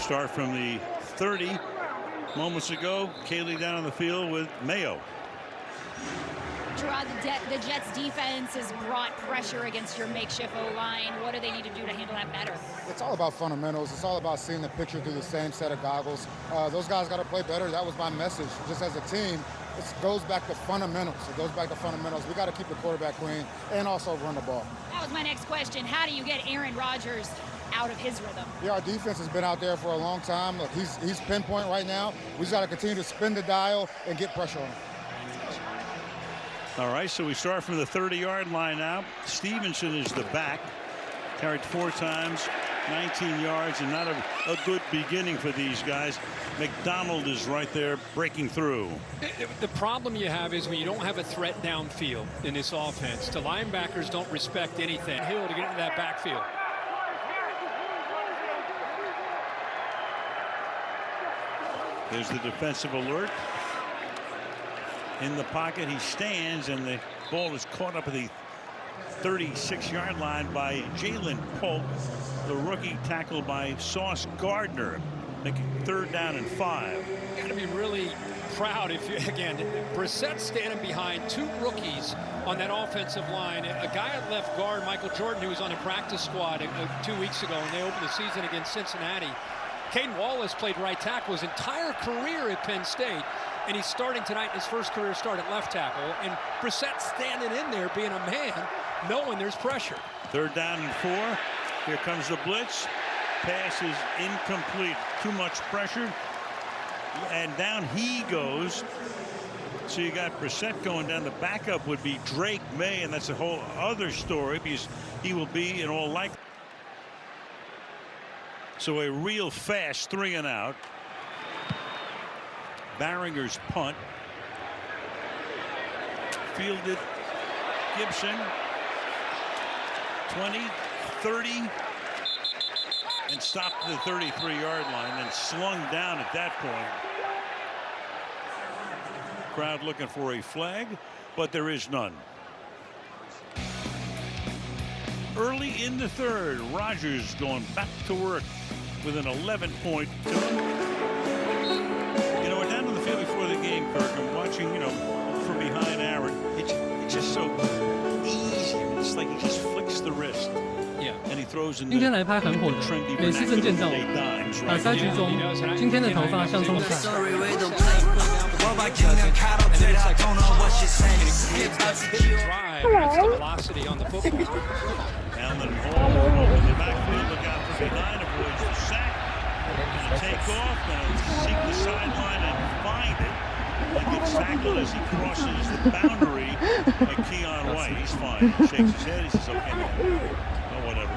Start from the 30 moments ago. Kaylee down on the field with Mayo. Gerard, the Jets defense has brought pressure against your makeshift O-line. What do they need to do to handle that better? It's all about fundamentals. It's all about seeing the picture through the same set of goggles. Those guys got to play better. That was my message. Just as a team, it goes back to fundamentals. It goes back to fundamentals. We got to keep the quarterback clean and also run the ball. That was my next question. How do you get Aaron Rodgers out of his rhythm? Yeah, our defense has been out there for a long time. Look, he's pinpoint right now. We just got to continue to spin the dial and get pressure on him. All right, so we start from the 30-yard line now. Stevenson is the back. Carried 4 times, 19 yards, and not a good beginning for these guys. McDonald is right there breaking through. The problem you have is when you don't have a threat downfield in this offense, the linebackers don't respect anything. Hill to get into that backfield. There's the defensive alert. In the pocket, he stands, and the ball is caught up at the 36-yard line by Jalen Polk, the rookie, tackled by Sauce Gardner, making 3rd down and 5. Got to be really proud if you, again, Brissett standing behind 2 rookies on that offensive line. A guy at left guard, Michael Jordan, who was on the practice squad 2 weeks ago when they opened the season against Cincinnati. Caden Wallace played right tackle his entire career at Penn State. And he's starting tonight in his first career start at left tackle. And Brissett standing in there being a man, knowing there's pressure. 3rd down and 4. Here comes the blitz. Pass is incomplete. Too much pressure. And down he goes. So you got Brissett going down. The backup would be Drake May, and that's a whole other story because he will be in all likelihood. So a real fast 3 and out. Barringer's punt. Fielded. Gibson. 20, 30. And stopped at the 33-yard line and slung down at that point. Crowd looking for a flag, but there is none. Early in the 3rd, Rodgers going back to work with an 11-point. You know, we're down on the field before the game, Kirk. I'm watching, from behind Aaron. It's just so easy. It's like he just flicks the wrist. Yeah. And he throws in 今天来拍很火的美式证件照，比赛局中，今天的头发像中彩。Velocity on the football. Allen Hall in the backfield, look out from behind, avoids the sack. Gonna take off, gonna seek the sideline and find it. And gets tackled as he crosses the boundary by Keon White. He's fine. He shakes his head. He says, okay, man. Oh, whatever.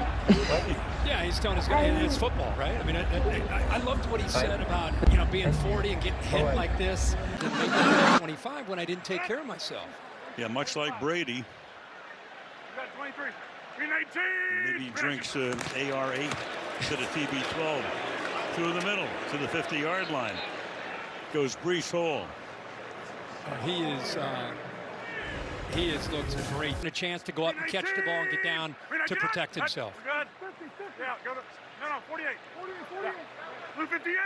Yeah, he's telling us it's football, right? I mean, I loved what he said about, being 40 and getting hit like this. To make it 25 when I didn't take care of myself. Yeah, much like Brady. Maybe he drinks AR8 to the TB12 through the middle to the 50-yard line. Goes Breece Hall. He has looked great. A chance to go up and catch the ball and get down to protect himself. Yeah, go to, no, 48. 48. Blue 58.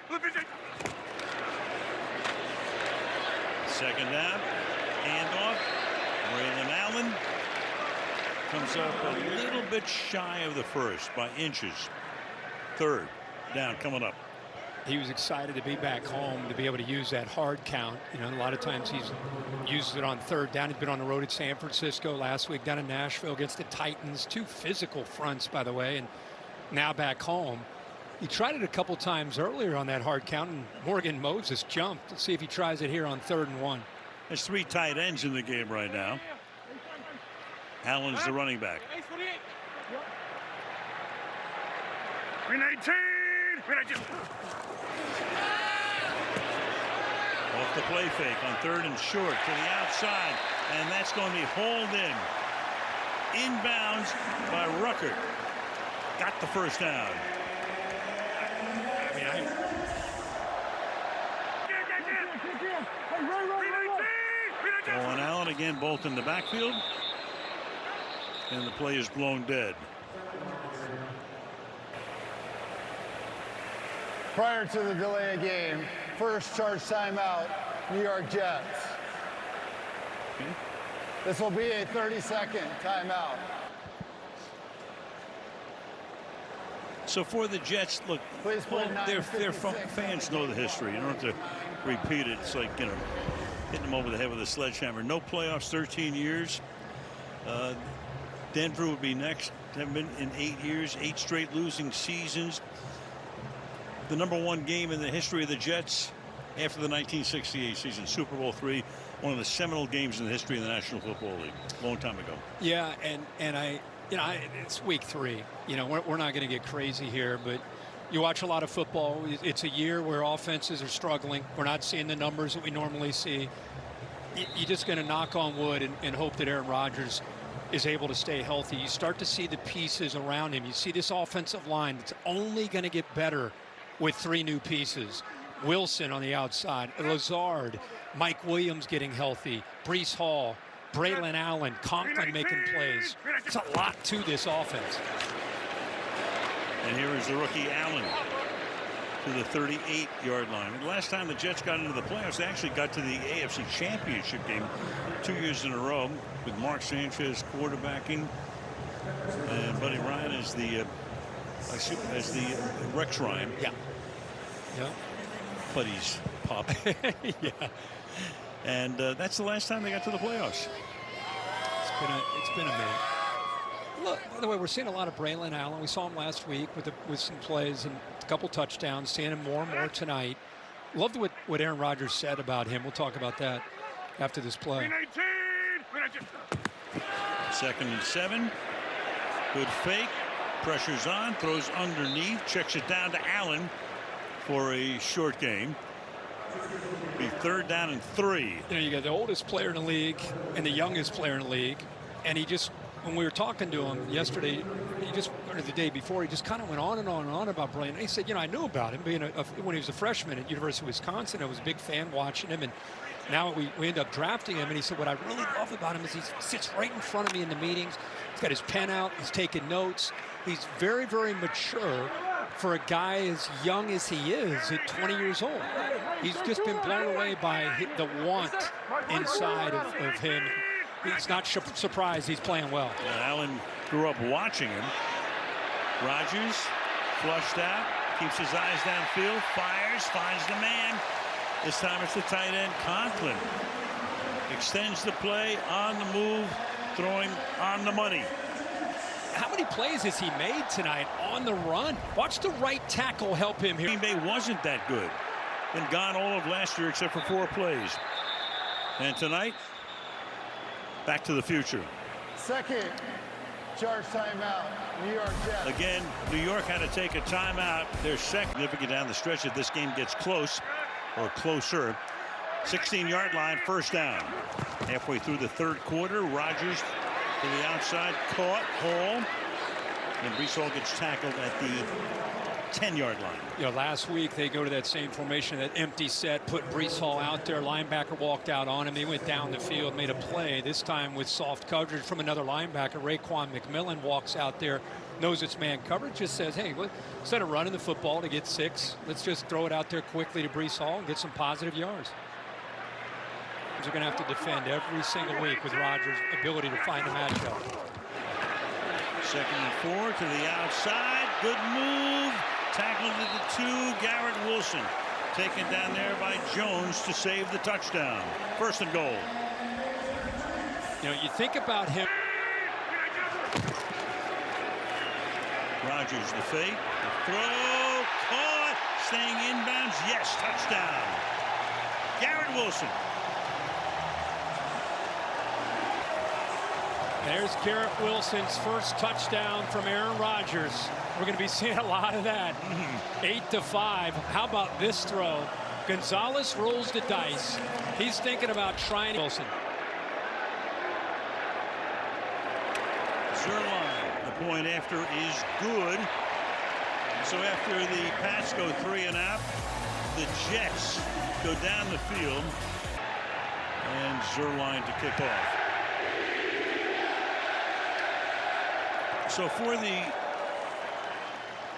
Blue 58. 2nd down. Handoff. Braylon Allen comes up a little bit shy of the 1st by inches. 3rd down coming up. He was excited to be back home, to be able to use that hard count. A lot of times he's used it on 3rd down. He's been on the road at San Francisco last week, down in Nashville against the Titans. 2 physical fronts, by the way, and now back home. He tried it a couple times earlier on that hard count, and Morgan Moses jumped. Let's see if he tries it here on 3rd and 1. There's 3 tight ends in the game right now. Allen's the running back. Green 18. Off the play fake on 3rd and short to the outside, and that's going to be hauled in. Inbounds by Rucker. Got the 1st down. Ball and Allen again, both in the backfield. And the play is blown dead. Prior to the delay of game, first charge timeout, New York Jets. This will be a 30-second timeout. So for the Jets, look, their fans know the history. You don't have to repeat it. It's like, you know, hitting them over the head with a sledgehammer. No playoffs, 13 years. Denver would be next. Haven't been in 8 years, 8 straight losing seasons. The #1 game in the history of the Jets after the 1968 season, Super Bowl III, one of the seminal games in the history of the National Football League, a long time ago. Yeah, and it's week 3. You know, we're not going to get crazy here, but you watch a lot of football. It's a year where offenses are struggling. We're not seeing the numbers that we normally see. You're just going to knock on wood and hope that Aaron Rodgers is able to stay healthy. You start to see the pieces around him. You see this offensive line that's only going to get better with 3 new pieces. Wilson on the outside, Lazard, Mike Williams getting healthy, Breece Hall, Braylon Allen, Conklin making plays. It's a lot to this offense. And here is the rookie Allen to the 38-yard line. And the last time the Jets got into the playoffs, they actually got to the AFC Championship game 2 years in a row with Mark Sanchez quarterbacking and Buddy Ryan as the Rex Ryan. Yeah. Buddy's pop. Yeah. And that's the last time they got to the playoffs. It's been a minute. Look, by the way, we're seeing a lot of Braylon Allen. We saw him last week with some plays and a couple touchdowns. Seeing him more and more tonight. Loved what Aaron Rodgers said about him. We'll talk about that after this play. 2nd and 7. Good fake. Pressure's on. Throws underneath. Checks it down to Allen for a short gain. Be 3rd down and 3. You know, you got the oldest player in the league and the youngest player in the league, and he just, when we were talking to him yesterday, or the day before, he just kind of went on and on and on about Braylon. He said, you know, I knew about him being when he was a freshman at University of Wisconsin. I was a big fan watching him, and now we end up drafting him. And he said, what I really love about him is he sits right in front of me in the meetings. He's got his pen out. He's taking notes. He's very, very mature for a guy as young as he is at 20 years old. He's just been blown away by the want inside of him. He's not surprised he's playing well. Allen grew up watching him. Rodgers flushed out, keeps his eyes downfield, fires, finds the man. This time it's the tight end, Conklin. Extends the play, on the move, throwing on the money. How many plays has he made tonight on the run? Watch the right tackle help him here. Green Bay wasn't that good. Been gone all of last year except for 4 plays. And tonight, back to the future. 2nd charge timeout, New York Jets. Again, New York had to take a timeout. They're significant down the stretch if this game gets close or closer. 16-yard line, 1st down. Halfway through the 3rd quarter, Rodgers to the outside, caught Hall, and Breece Hall gets tackled at the 10-yard line. You know, last week they go to that same formation, that empty set, put Breece Hall out there. Linebacker walked out on him. He went down the field, made a play. This time with soft coverage from another linebacker. Raekwon McMillan walks out there, knows it's man coverage, just says, hey, instead of running the football to get 6, let's just throw it out there quickly to Breece Hall and get some positive yards. Are going to have to defend every single week with Rodgers' ability to find a matchup. 2nd and 4 to the outside. Good move. Tackled at the 2. Garrett Wilson taken down there by Jones to save the touchdown. 1st and goal. You know, you think about him. Rodgers, the fake, the throw, caught, staying inbounds. Yes, touchdown. Garrett Wilson. There's Garrett Wilson's first touchdown from Aaron Rodgers. We're going to be seeing a lot of that. 8-5. How about this throw? Gonzalez rolls the dice. He's thinking about trying Wilson. Zerline, the point after is good. So after the Pats go 3 and out, the Jets go down the field, and Zerline to kick off. So for the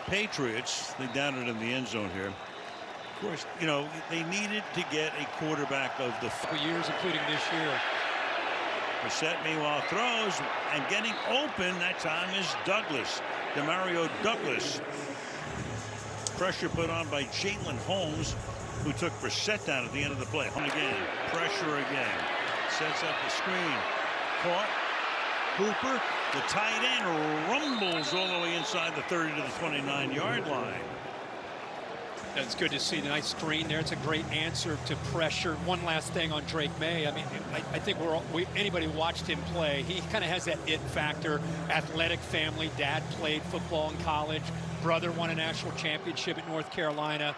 Patriots, they downed it in the end zone here. course, you know, they needed to get a quarterback of the years, including this year. Brissett, meanwhile, throws, and getting open that time is Douglas. Demario Douglas. Pressure put on by Jalen Holmes, who took Brissett down at the end of the play. Home again. Pressure again. Sets up the screen. Caught. Hooper, the tight end, rumbles all the way inside the 30 to the 29-yard line. It's good to see the nice screen there. It's a great answer to pressure. One last thing on Drake May. I mean, I think anybody who watched him play, he kind of has that it factor. Athletic family. Dad played football in college. Brother won a national championship at North Carolina.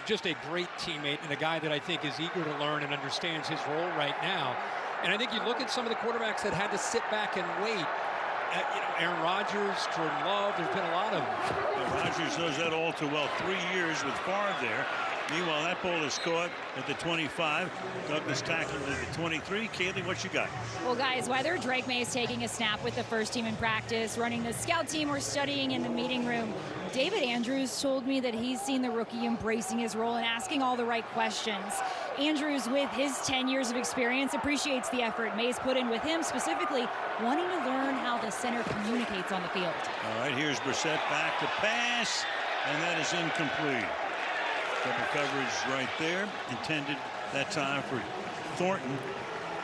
Just a great teammate and a guy that I think is eager to learn and understands his role right now. And I think you look at some of the quarterbacks that had to sit back and wait. Aaron Rodgers, Jordan Love, there's been a lot of them. Rodgers knows that all too well. 3 years with Favre there. Meanwhile, that ball is caught at the 25. Douglas tackled at the 23. Kaylee, what you got? Well, guys, whether Drake May is taking a snap with the first team in practice, running the scout team, or studying in the meeting room, David Andrews told me that he's seen the rookie embracing his role and asking all the right questions. Andrews, with his 10 years of experience, appreciates the effort May's put in with him, specifically wanting to learn how the center communicates on the field. All right, here's Brissett back to pass, and that is incomplete. Double coverage right there, intended that time for Thornton.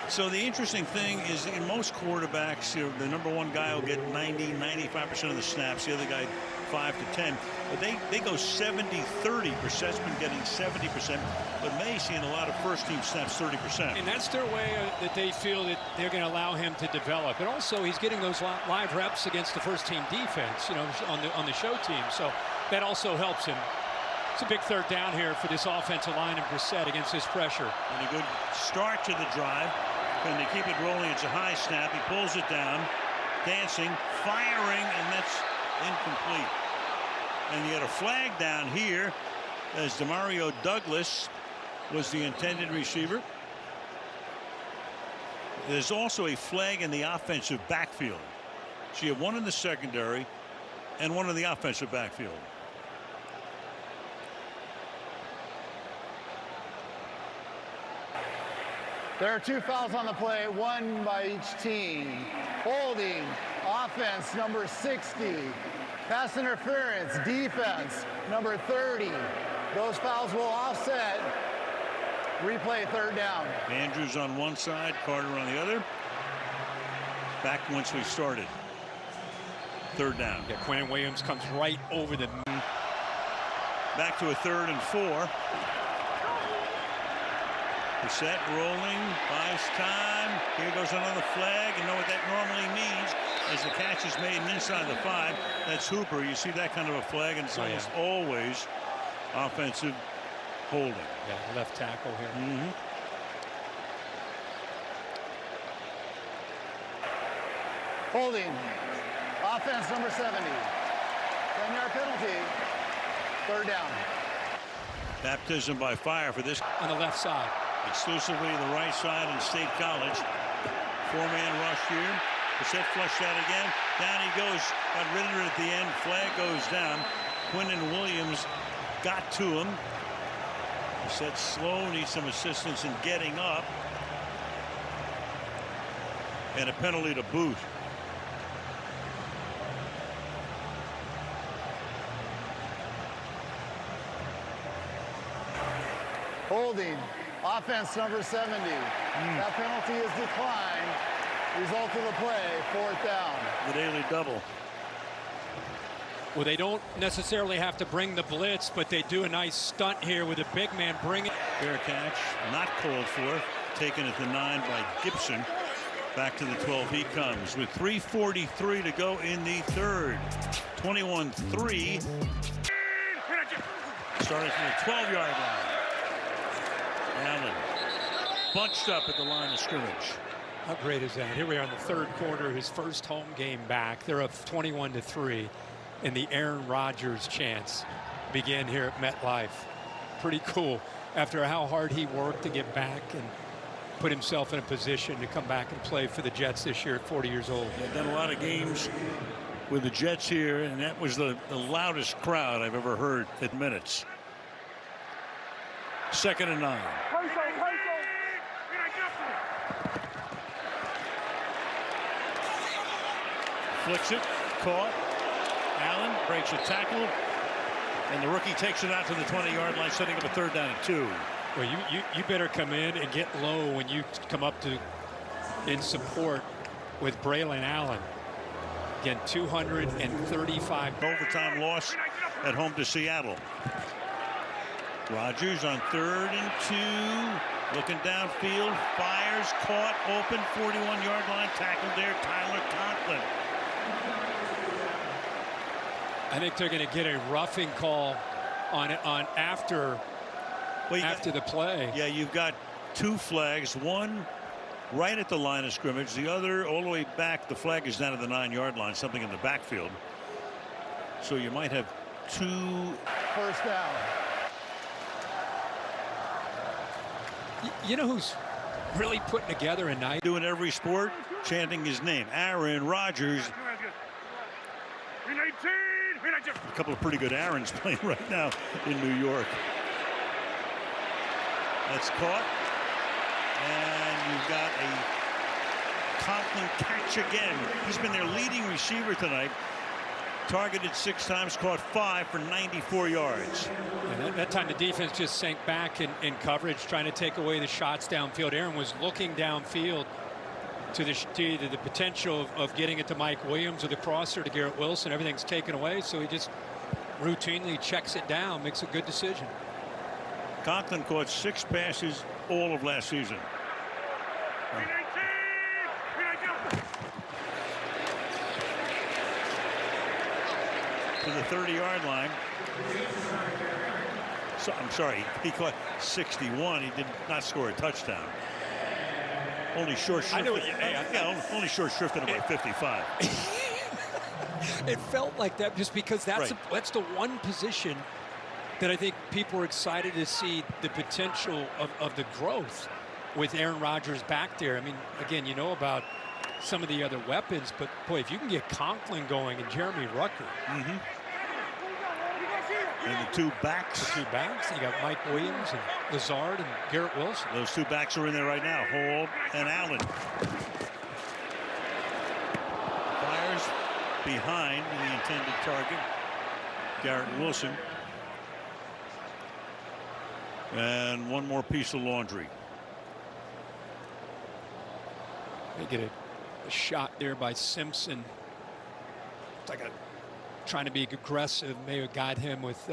So the interesting thing is, in most quarterbacks, the number one guy will get 90-95% of the snaps, the other guy 5 to 10, but they go 70-30. Brissett's been getting 70%, but May's seeing a lot of first-team snaps 30%. And that's their way that they feel that they're going to allow him to develop. And also, he's getting those live reps against the first-team defense, on the show team. So that also helps him. It's a big third down here for this offensive line and Brissett against this pressure. And a good start to the drive. Can they keep it rolling? It's a high snap. He pulls it down, dancing, firing, and that's incomplete. And you had a flag down here as Demario Douglas was the intended receiver. There's also a flag in the offensive backfield. So you have one in the secondary and one in the offensive backfield. There are 2 fouls on the play, 1 by each team. Holding, offense, number 60. Pass interference, defense, number 30. Those fouls will offset. Replay third down. Andrews on one side, Carter on the other. Back once we started. Third down. Yeah, Quinn Williams comes right over the... Back to a 3rd and 4. Brissett rolling, buys time. Here goes another flag. You know what that normally means as the catch is made inside the 5. That's Hooper. You see that kind of a flag, and it's almost always offensive holding. Yeah, left tackle here. Holding, offense, number 70. 10-yard penalty, third down. Baptism by fire for this. On the left side. Exclusively the right side in State College. 4-man rush here. Brissett flushed out again. Down he goes. Got Ritter at the end. Flag goes down. Quinnen Williams got to him. Brissett slow. Needs some assistance in getting up. And a penalty to boot. Holding, offense, number 70. That penalty is declined. Result of the play, 4th down. The daily double. Well, they don't necessarily have to bring the blitz, but they do a nice stunt here with a big man bringing. Fair catch, not called for. Taken at the 9 by Gibson. Back to the 12 he comes with 3:43 to go in the 3rd. 21-3. Starting from the 12-yard line. Allen bunched up at the line of scrimmage. How great is that? Here we are in the 3rd quarter, his first home game back. They're up 21-3, and the Aaron Rodgers chants begin here at MetLife. Pretty cool after how hard he worked to get back and put himself in a position to come back and play for the Jets this year at 40 years old. They've done a lot of games with the Jets here, and that was the loudest crowd I've ever heard at minutes. 2nd and 9. Flicks it, caught. Allen breaks a tackle, and the rookie takes it out to the 20-yard line, setting up a 3rd down and 2. Well, you better come in and get low when you come up to in support with Braylon Allen. Again, 235. Overtime loss at home to Seattle. Rodgers on 3rd and 2, looking downfield, fires, caught, open, 41-yard line, tackled there, Tyler Conklin. I think they're going to get a roughing call on after the play. Yeah, you've got 2 flags, one right at the line of scrimmage, the other all the way back. The flag is down at the 9-yard line, something in the backfield. So you might have 2. 1st down. You know who's really putting together a night? Doing every sport, chanting his name, Aaron Rodgers. A couple of pretty good Aarons playing right now in New York. That's caught. And you've got a Conklin catch again. He's been their leading receiver tonight. Targeted 6 times, caught 5 for 94 yards. And that time the defense just sank back in coverage, trying to take away the shots downfield. Aaron was looking downfield to the potential of getting it to Mike Williams or the crosser to Garrett Wilson. Everything's taken away, so he just routinely checks it down, makes a good decision. Conklin caught 6 passes all of last season. To the 30-yard line. So, I'm sorry, he caught 61. He did not score a touchdown. Only short shrift. Only short shrift at about 55. It felt like that just because that's the one position that I think people are excited to see the potential of the growth with Aaron Rodgers back there. I mean, again, you know about some of the other weapons, but boy, if you can get Conklin going and Jeremy Rucker. And the 2 backs. You got Mike Williams and Lazard and Garrett Wilson. Those 2 backs are in there right now, Hall and Allen. Fires behind the intended target, Garrett Wilson. And one more piece of laundry. They get a shot there by Simpson. It's like trying to be aggressive, may have got him with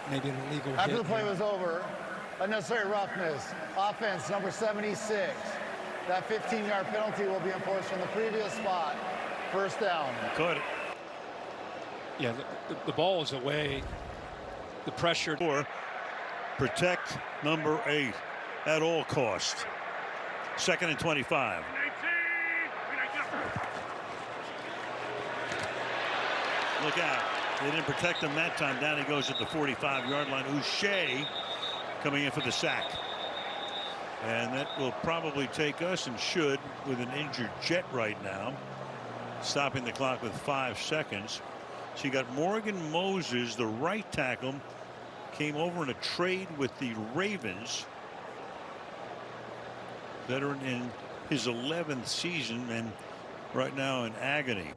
maybe an illegal hit. After the play was over, unnecessary roughness. Offense number 76. That 15-yard penalty will be enforced from the previous spot. 1st down. Caught it. Yeah, the ball is away. The pressure. Protect number 8 at all cost. 2nd and 25. Look out. They didn't protect him that time. Down he goes at the 45-yard line. Uche coming in for the sack. And that will probably take us, and should, with an injured Jet right now. Stopping the clock with 5 seconds. So you got Morgan Moses, the right tackle, came over in a trade with the Ravens. Veteran in his 11th season and right now in agony.